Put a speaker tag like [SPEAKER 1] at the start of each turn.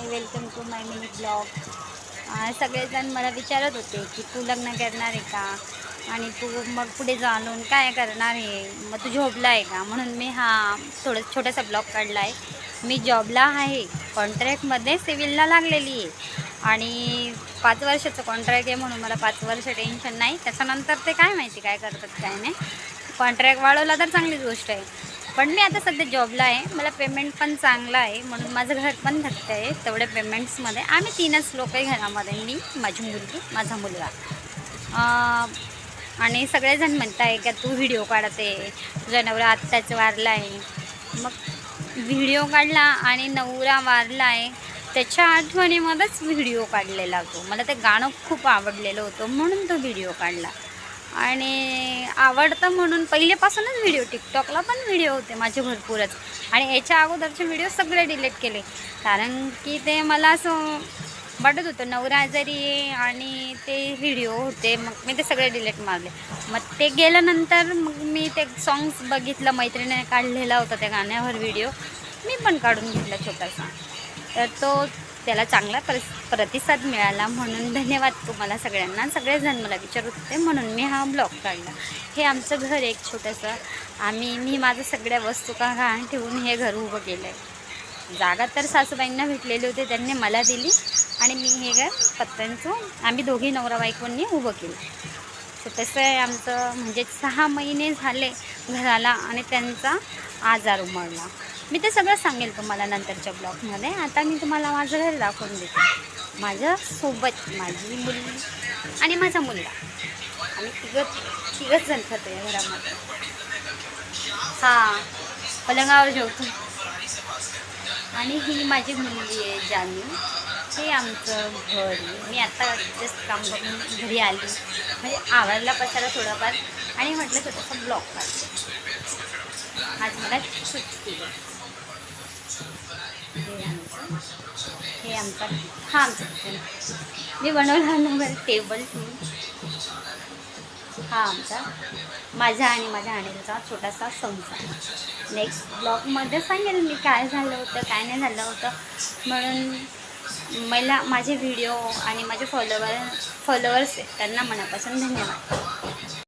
[SPEAKER 1] आणि welcome to my mini blog. सगळेजण मला विचारत होते की तू लग्न करणार आहे का आणि तू मग पुढे जाऊन काय करणार आहे, मग तू जॉबला आहे का, म्हणून मी हा छोटासा ब्लॉग काढला आहे. मी जॉबला आहे, कॉन्ट्रॅक्टमध्ये सिव्हिलला लागलेली आहे आणि 5 वर्षाचं कॉन्ट्रॅक्ट आहे म्हणून मला 5 वर्ष टेन्शन नाही. त्याच्यानंतर ते काय माहिती काय करतात काय नाही. कॉन्ट्रॅक्ट वाढवला तर चांगलीच गोष्ट आहे. पण मी आता सध्या जॉबला आहे, मला पेमेंट पण चांगला आहे म्हणून माझं घर पण धकतं आहे तेवढ्या पेमेंट्समध्ये. आम्ही 3च लोक आहे घरामध्ये, मी, माझी मुलगी, माझा मुलगा. आणि सगळेजण म्हणत आहे का तू व्हिडिओ काढते, तुझा नवरा आत्ताच वारला आहे. मग व्हिडिओ काढला आणि नवरा वारला आहे त्याच्या आठवणीमध्येच व्हिडिओ काढलेला होतो. मला ते गाणं खूप आवडलेलं होतं म्हणून तो व्हिडिओ काढला. आणि आवडतं म्हणून पहिलेपासूनच व्हिडिओ, टिकटॉकला पण व्हिडिओ होते माझे भरपूरच. आणि याच्या अगोदरचे व्हिडिओ सगळे डिलीट केले कारण की ते मला असं वाटत होतं नवरा आजारी आहे आणि ते व्हिडिओ होते, मग मी ते सगळे डिलीट मारले. मग ते गेल्यानंतर मग मी ते सॉंग्स बघितलं, मैत्रिणीने काढलेला होता त्या गाण्यावर व्हिडिओ, मी पण काढून घेतला छोटासा. तर तो त्याला चांगला प्रतिसाद मिळाला म्हणून धन्यवाद तुम्हाला सगळ्यांना. सगळेजण मला विचारत होते म्हणून मी हा ब्लॉग काढला. हे आमचं घर एक छोटंसं, मी माझं सगळ्या वस्तू गहाण ठेवून हे घर उभं केलं आहे. जागा तर सासूबाईंना भेटलेली होती, त्यांनी मला दिली आणि मी हे घर पत्त्यांचं आम्ही दोघी नवरा बायकोंनी उभं केलं. छोटंसं आहे आमचं. म्हणजे 6 महिने झाले घराला आणि त्यांचा आजार उमरला. मी ते सगळं सांगेल तुम्हाला नंतरच्या ब्लॉगमध्ये. आता मी तुम्हाला माझं घर दाखवून देते. माझ्यासोबत माझी मुलगी आणि माझा मुलगा, आम्ही तिघच जण खातो या घरामध्ये. हां, पलंगावर जेवतो. आणि ही माझी मुलगी आहे जानू. हे आमचं घर आहे. मी आता जस्ट काम करून घरी आली, म्हणजे आवरला पसारा थोडाफार आणि म्हटलं छोटासा ब्लॉग काढते. आज मला सुट्टी आहे. हे आमचा हा आमचा किचन. मी बनवला नंबर टेबल ठेवून. हा आमचा, माझा आणि माझ्या अनिलचा छोटासा संसार. नेक्स्ट ब्लॉगमध्ये सांगेल मी काय झालं होतं काय नाही झालं होतं. म्हणून मला माझे व्हिडिओ आणि माझे फॉलोअर्स आहेत त्यांना मनापासून धन्यवाद.